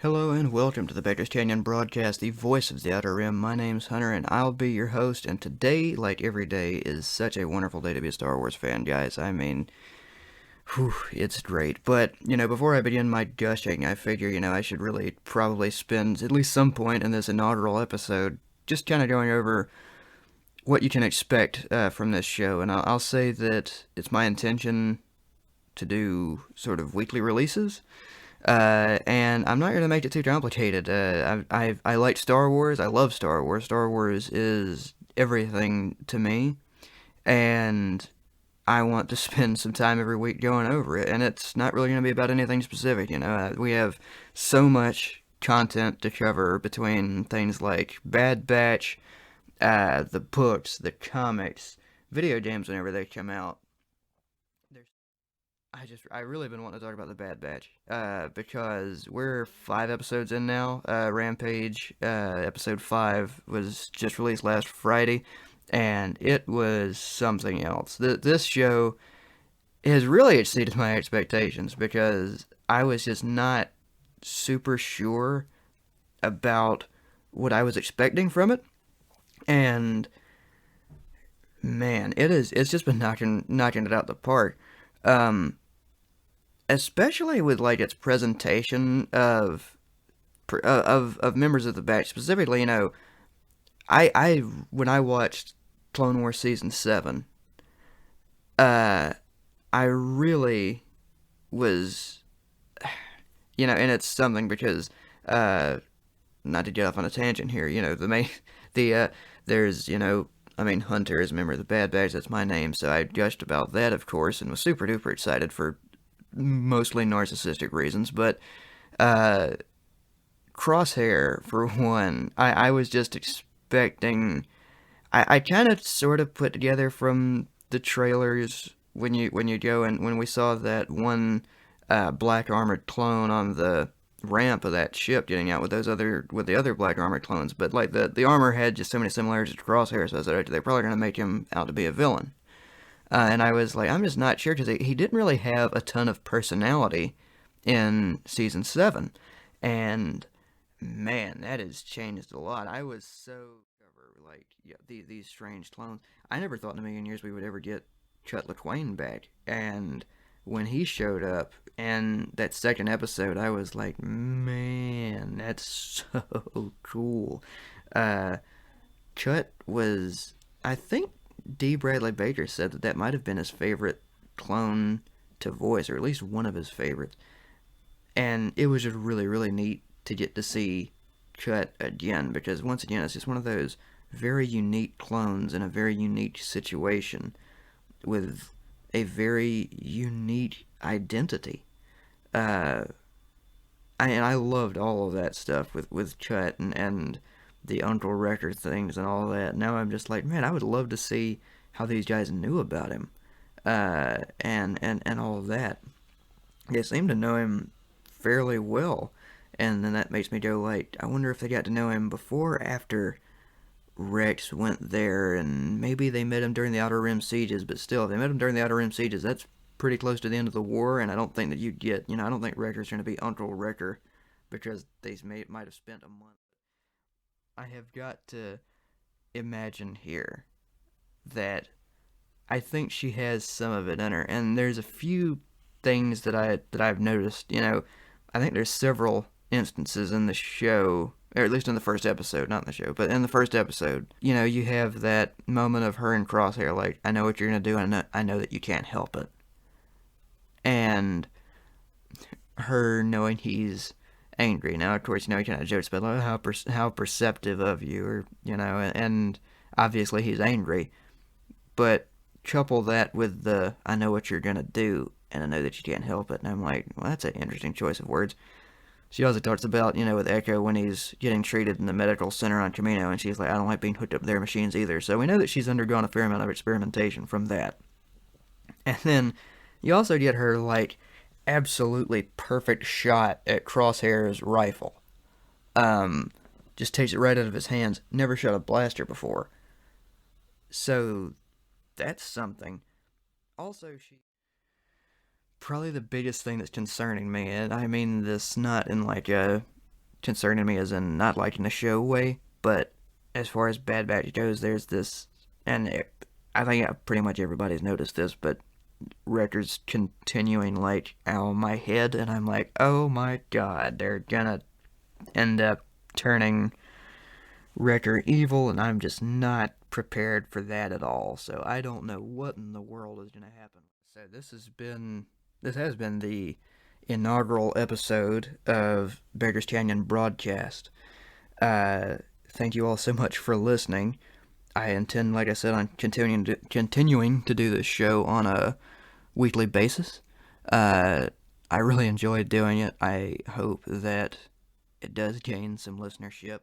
Hello and welcome to the Beggar's Canyon broadcast, the voice of the Outer Rim. My name's Hunter and I'll be your host, and today, like every day, is such a wonderful day to be a Star Wars fan, guys. I mean, whew, it's great. But, before I begin my gushing, I figure, I should really probably spend at least some point in this inaugural episode just kind of going over what you can expect from this show. And I'll say that it's my intention to do sort of weekly releases. And I'm not going to make it too complicated. I like Star Wars. I love Star Wars. Star Wars is everything to me, and I want to spend some time every week going over it. And it's not really going to be about anything specific. We have so much content to cover between things like Bad Batch, the books, the comics, video games whenever they come out. I really been wanting to talk about the Bad Batch, because we're 5 episodes in now. Rampage, episode 5 was just released last Friday, and it was something else. This show has really exceeded my expectations because I was just not super sure about what I was expecting from it, and man, it's just been knocking it out the park. Um, Especially with like its presentation of members of the batch. Specifically, I when I watched Clone Wars season 7, uh, I really was, and it's something because, not to get off on a tangent here, the main, the there's, Hunter is a member of the Bad Batch. That's my name, so I gushed about that, of course, and was super duper excited for mostly narcissistic reasons, but uh, Crosshair, for one, I was just expecting. I kind of sort of put together from the trailers when you go and when we saw that one black armored clone on the ramp of that ship getting out with the other black armored clones, but like the armor had just so many similarities to Crosshair, so I said they're probably gonna make him out to be a villain. And I was like, I'm just not sure because he didn't really have a ton of personality in season 7. And man, that has changed a lot. I was so like, yeah, these strange clones. I never thought in a million years we would ever get Cut LaQuaine back. And when he showed up in that second episode, I was like, man, that's so cool. Uh, Cut was, I think, D. Bradley Baker said that might have been his favorite clone to voice, or at least one of his favorites. And it was just really, really neat to get to see Cut again, because once again, it's just one of those very unique clones in a very unique situation with a very unique identity. Uh, and I loved all of that stuff with Cut and the Uncle Wrecker things and all that. Now I'm just like, man, I would love to see how these guys knew about him, and all of that. They seem to know him fairly well, and then that makes me go like, I wonder if they got to know him before or after Rex went there, and maybe they met him during the Outer Rim sieges. But still, if they met him during the Outer Rim sieges, that's pretty close to the end of the war, and I don't think that you'd get, I don't think Wrecker's going to be Uncle Wrecker because might have spent a month. I have got to imagine here that I think she has some of it in her, and there's a few things that I've noticed. I think there's several instances in the show, or at least in the first episode, not in the show, but in the first episode. You have that moment of her and Crosshair, like, I know what you're gonna do, and I know that you can't help it, and her knowing he's angry. Now, of course, he kind of jokes about, like, how perceptive of you, or and obviously he's angry. But couple that with the I know what you're gonna do, and I know that you can't help it, and I'm like, well, that's an interesting choice of words. She also talks about, with Echo when he's getting treated in the medical center on Camino, and she's like, I don't like being hooked up to their machines either. So we know that she's undergone a fair amount of experimentation from that. And then you also get her, like, absolutely perfect shot at Crosshair's rifle. Um, just takes it right out of his hands. Never shot a blaster before. So that's something. Also, she probably the biggest thing that's concerning me, and I mean this not in like a concerning me as in not liking the show way, but as far as Bad Batch goes, there's this, and I think pretty much everybody's noticed this, but Wrecker's continuing like out of my head, and I'm like, oh my god, they're gonna end up turning Wrecker evil, and I'm just not prepared for that at all. So I don't know what in the world is gonna happen. So this has been the inaugural episode of Beggar's Canyon broadcast. Thank you all so much for listening. I intend, like I said, on continuing to do this show on a weekly basis. I really enjoyed doing it. I hope that it does gain some listenership.